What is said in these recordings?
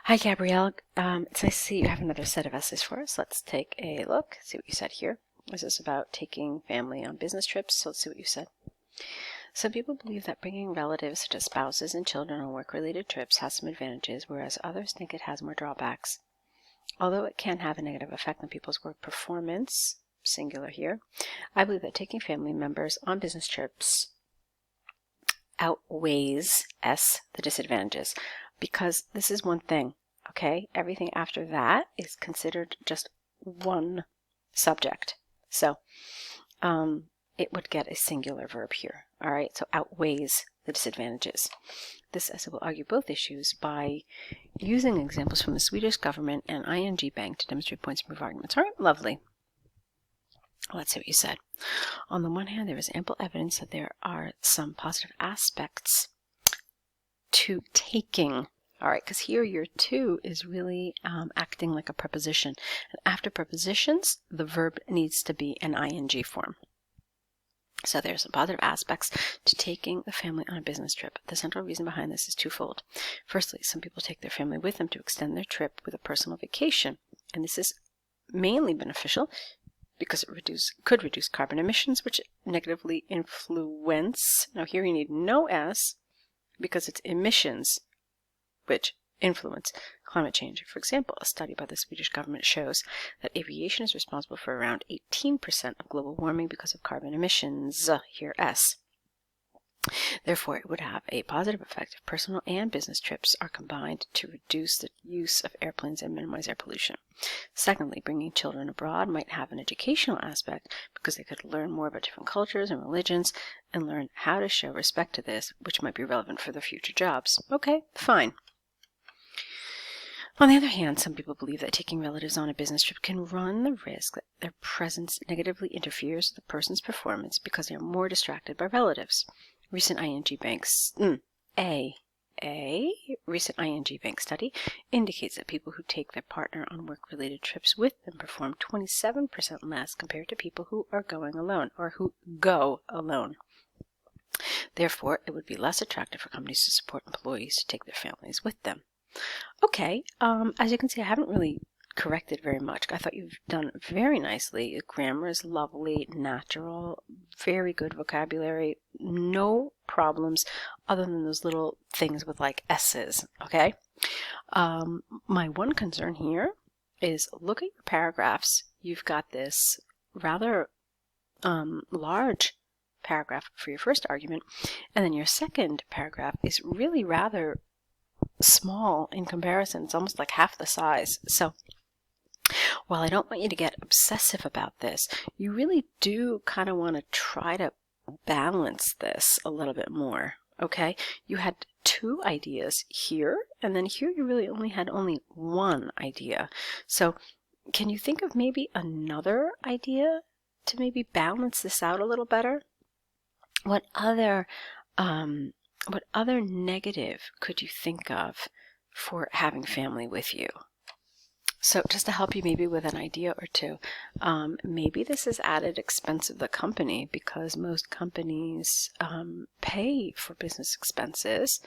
Hi, Gabrielle. It's nice to see you have another set of essays for us. Let's take a look, see what you said here. This is about taking family on business trips, so let's see what you said. Some people believe that bringing relatives such as spouses and children on work-related trips has some advantages, whereas others think it has more drawbacks. Although it can have a negative effect on people's work performance, singular here, I believe that taking family members on business trips outweighs the disadvantages, because this is one thing, okay? Everything after that is considered just one subject. So it would get a singular verb here, all right? So outweighs the disadvantages. This essay will argue both issues by using examples from the Swedish government and ING Bank to demonstrate points and prove arguments. All right, lovely. Let's see what you said. On the one hand, there is ample evidence that there are some positive aspects to taking. All right, because here your to is really acting like a preposition. And after prepositions, the verb needs to be an ing form. So there are some positive aspects to taking the family on a business trip. The central reason behind this is twofold. Firstly, some people take their family with them to extend their trip with a personal vacation. And this is mainly beneficial because it could reduce carbon emissions, which negatively influence. Now here you need no S because it's emissions which influence climate change. For example, a study by the Swedish government shows that aviation is responsible for around 18% of global warming because of carbon emissions, here S. Therefore, it would have a positive effect if personal and business trips are combined to reduce the use of airplanes and minimize air pollution. Secondly, bringing children abroad might have an educational aspect because they could learn more about different cultures and religions and learn how to show respect to this, which might be relevant for their future jobs. Okay, fine. On the other hand, some people believe that taking relatives on a business trip can run the risk that their presence negatively interferes with the person's performance because they are more distracted by relatives. Recent ING Bank study indicates that people who take their partner on work-related trips with them perform 27% less compared to people who are going alone or who go alone. Therefore, it would be less attractive for companies to support employees to take their families with them. Okay, as you can see, I haven't really corrected very much. I thought you've done very nicely. Grammar is lovely, natural, very good vocabulary, no problems other than those little things with like S's, okay? My one concern here is look at your paragraphs. You've got this rather large paragraph for your first argument, and then your second paragraph is really rather small in comparison. It's almost like half the size. So while I don't want you to get obsessive about this, you really do kind of want to try to balance this a little bit more, okay? You had two ideas here, and then here you really only had one idea. So can you think of maybe another idea to maybe balance this out a little better? What other negative could you think of for having family with you? So just to help you maybe with an idea or two, maybe this is added expense of the company because most companies pay for business expenses,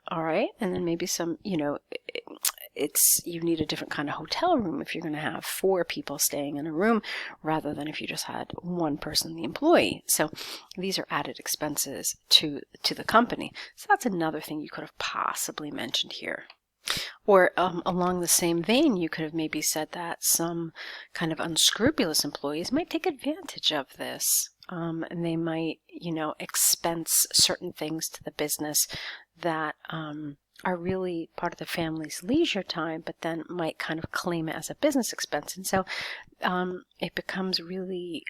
all right? And then maybe some, you need a different kind of hotel room if you're going to have 4 people staying in a room rather than if you just had one person, the employee. So these are added expenses to the company. So that's another thing you could have possibly mentioned here. Or along the same vein, you could have maybe said that some kind of unscrupulous employees might take advantage of this. And they might, expense certain things to the business that are really part of the family's leisure time, but then might kind of claim it as a business expense. And so it becomes really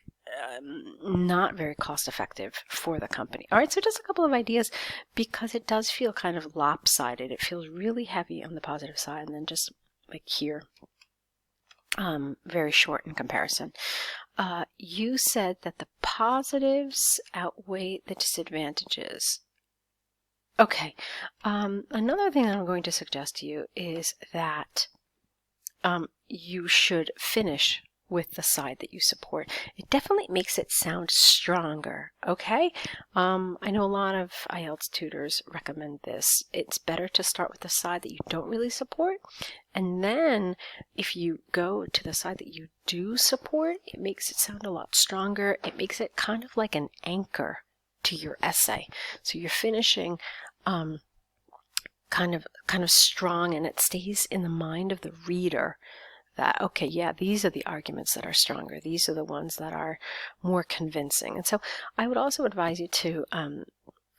not very cost effective for the company. All right, so just a couple of ideas because it does feel kind of lopsided. It feels really heavy on the positive side and then just like here, very short in comparison. You said that the positives outweigh the disadvantages. Okay, another thing that I'm going to suggest to you is that you should finish with the side that you support. It definitely makes it sound stronger, okay? I know a lot of IELTS tutors recommend this. It's better to start with the side that you don't really support, and then if you go to the side that you do support, it makes it sound a lot stronger. It makes it kind of like an anchor to your essay. So you're finishing kind of strong, and it stays in the mind of the reader that, okay, yeah, these are the arguments that are stronger. These are the ones that are more convincing. And so I would also advise you to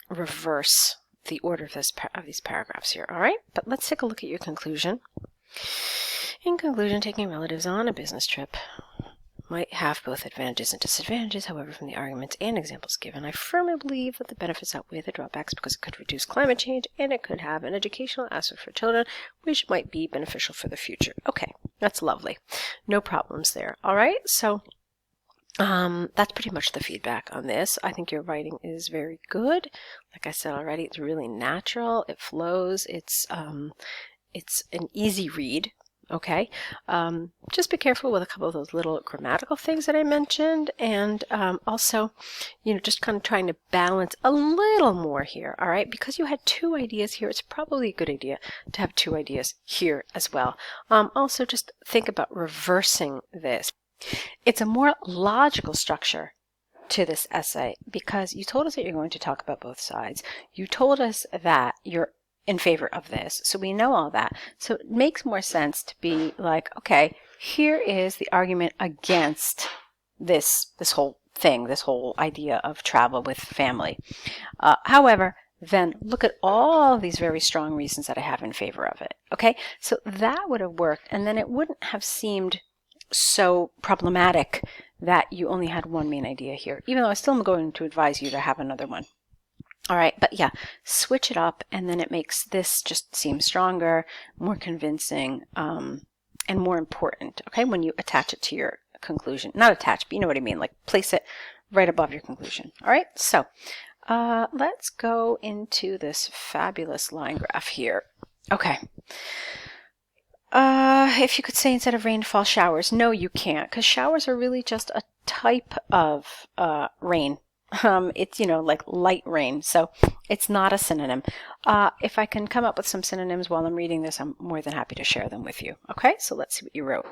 reverse the order of these paragraphs here, all right? But let's take a look at your conclusion. In conclusion, taking relatives on a business trip might have both advantages and disadvantages. However, from the arguments and examples given, I firmly believe that the benefits outweigh the drawbacks because it could reduce climate change and it could have an educational aspect for children, which might be beneficial for the future. Okay, that's lovely. No problems there. All right, so that's pretty much the feedback on this. I think your writing is very good. Like I said already, it's really natural. It flows. It's an easy read. Okay, just be careful with a couple of those little grammatical things that I mentioned, and also, just kind of trying to balance a little more here, all right? Because you had 2 ideas here, it's probably a good idea to have 2 ideas here as well. Also, just think about reversing this. It's a more logical structure to this essay because you told us that you're going to talk about both sides. You told us that you're in favor of this. So we know all that. So it makes more sense to be like, okay, here is the argument against this whole thing, this whole idea of travel with family. However, then look at all these very strong reasons that I have in favor of it. Okay, so that would have worked, and then it wouldn't have seemed so problematic that you only had one main idea here, even though I still am going to advise you to have another one. All right, but yeah, switch it up, and then it makes this just seem stronger, more convincing, and more important, okay, when you attach it to your conclusion. Not attach, but you know what I mean, like place it right above your conclusion. All right, so let's go into this fabulous line graph here. Okay. If you could say instead of rainfall, showers. No, you can't, because showers are really just a type of rain. It's, like light rain, so it's not a synonym. If I can come up with some synonyms while I'm reading this, I'm more than happy to share them with you. Okay, so let's see what you wrote.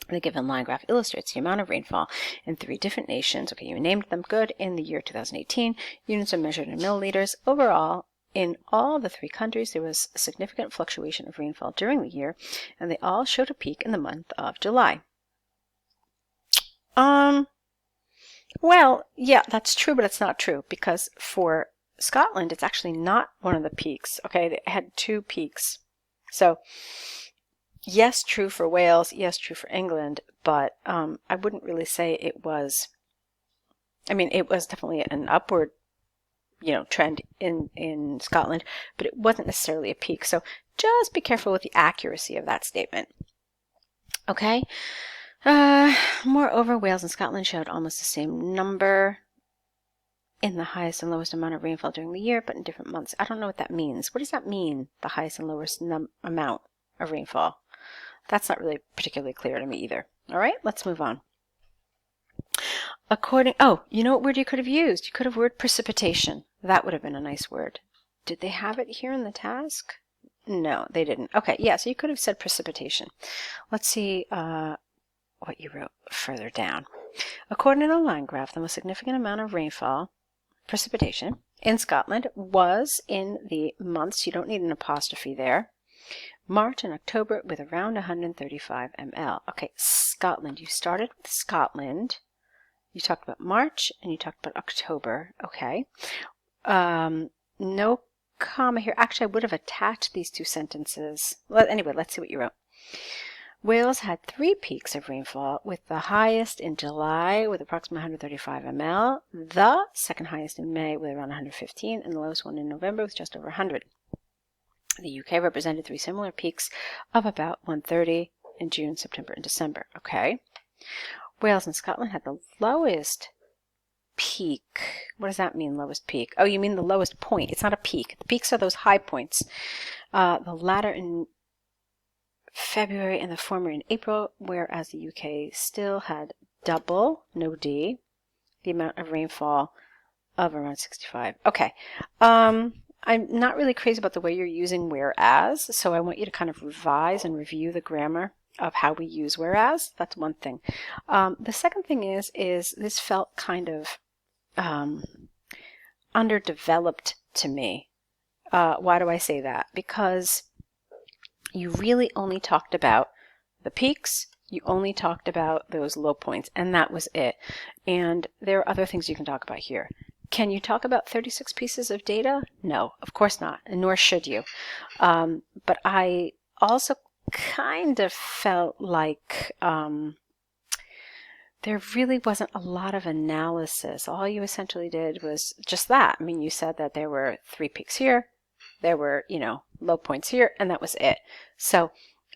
The given line graph illustrates the amount of rainfall in 3 different nations. Okay, you named them good. In the year 2018, units are measured in milliliters. Overall, in all the 3 countries, there was a significant fluctuation of rainfall during the year, and they all showed a peak in the month of July. Well, yeah, that's true, but it's not true, because for Scotland, it's actually not one of the peaks, okay? They had 2 peaks. So, yes, true for Wales, yes, true for England, but I wouldn't really say it was, it was definitely an upward, trend in Scotland, but it wasn't necessarily a peak. So just be careful with the accuracy of that statement, okay? Moreover, Wales and Scotland showed almost the same number in the highest and lowest amount of rainfall during the year, but in different months. I don't know what that means. What does that mean, the highest and lowest amount of rainfall? That's not really particularly clear to me either. All right, let's move on. You know what word you could have used? You could have word precipitation. That would have been a nice word. Did they have it here in the task? No, they didn't. Okay, yeah, so you could have said precipitation. Let's see what you wrote further down. According to the line graph, the most significant amount of rainfall, precipitation, in Scotland was in the months, you don't need an apostrophe there, March and October, with around 135 ml. Okay, Scotland. You started with Scotland. You talked about March and you talked about October. Okay. No comma here. Actually, I would have attached these 2 sentences. Well, anyway, let's see what you wrote. Wales had 3 peaks of rainfall, with the highest in July with approximately 135 ml, the second highest in May with around 115, and the lowest one in November with just over 100. The UK represented 3 similar peaks of about 130 in June, September, and December. Okay. Wales and Scotland had the lowest peak. What does that mean, lowest peak? Oh, you mean the lowest point. It's not a peak. The peaks are those high points. The latter in February and the former in April, whereas the UK still had double, no D, the amount of rainfall of around 65. Okay. I'm not really crazy about the way you're using whereas, so I want you to kind of revise and review the grammar of how we use whereas. That's one thing. The second thing is this felt kind of underdeveloped to me. Why do I say that? Because you really only talked about the peaks, you only talked about those low points, and that was it. And there are other things you can talk about here. Can you talk about 36 pieces of data? No, of course not, and nor should you. But I also kind of felt like there really wasn't a lot of analysis. All you essentially did was just that. I mean, you said that there were 3 peaks here, there were, low points here, and that was it. So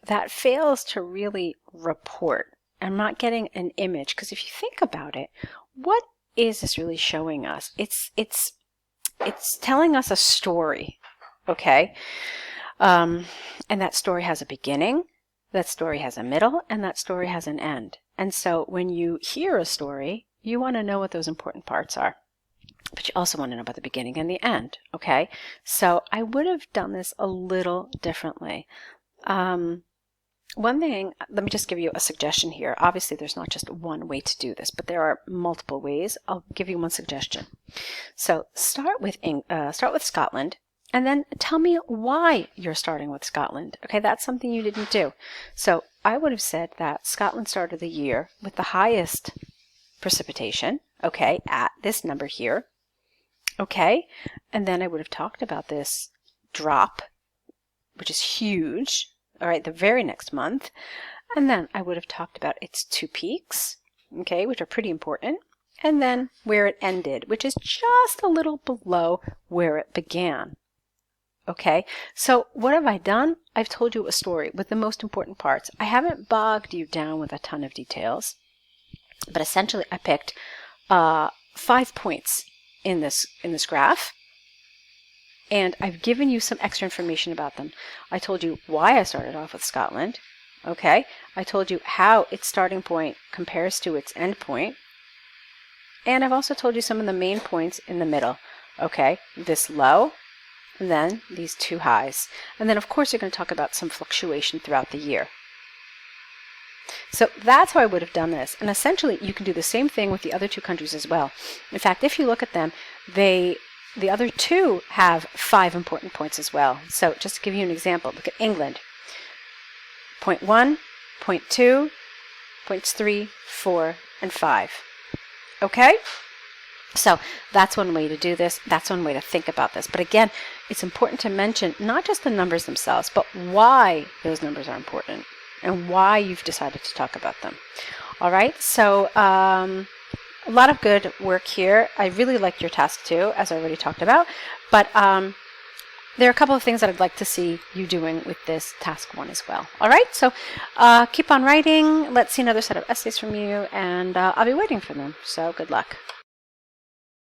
that fails to really report. I'm not getting an image, because if you think about it, what is this really showing us? It's telling us a story, okay? And that story has a beginning, that story has a middle, and that story has an end. And so when you hear a story, you want to know what those important parts are. But you also want to know about the beginning and the end, okay? So I would have done this a little differently. One thing, let me just give you a suggestion here. Obviously, there's not just one way to do this, but there are multiple ways. I'll give you one suggestion. So start with Scotland, and then tell me why you're starting with Scotland. Okay, that's something you didn't do. So I would have said that Scotland started the year with the highest precipitation, okay, at this number here. Okay, and then I would have talked about this drop, which is huge, all right, the very next month. And then I would have talked about its 2 peaks, okay, which are pretty important. And then where it ended, which is just a little below where it began. Okay, so what have I done? I've told you a story with the most important parts. I haven't bogged you down with a ton of details, but essentially I picked 5 points in this graph, and I've given you some extra information about them. I told you why I started off with Scotland. Okay, I told you how its starting point compares to its end point, and I've also told you some of the main points in the middle. Okay, this low, and then these 2 highs, and then of course you're going to talk about some fluctuation throughout the year. So that's how I would have done this. And essentially, you can do the same thing with the other 2 countries as well. In fact, if you look at them, the other 2 have 5 important points as well. So just to give you an example, look at England. Point 1, point 2, points 3, 4, and 5. Okay? So that's one way to do this. That's one way to think about this. But again, it's important to mention not just the numbers themselves, but why those numbers are important and why you've decided to talk about them. All right, so a lot of good work here. I really liked your task 2, as I already talked about, but there are a couple of things that I'd like to see you doing with this task 1 as well. All right, so keep on writing. Let's see another set of essays from you, and I'll be waiting for them. So good luck.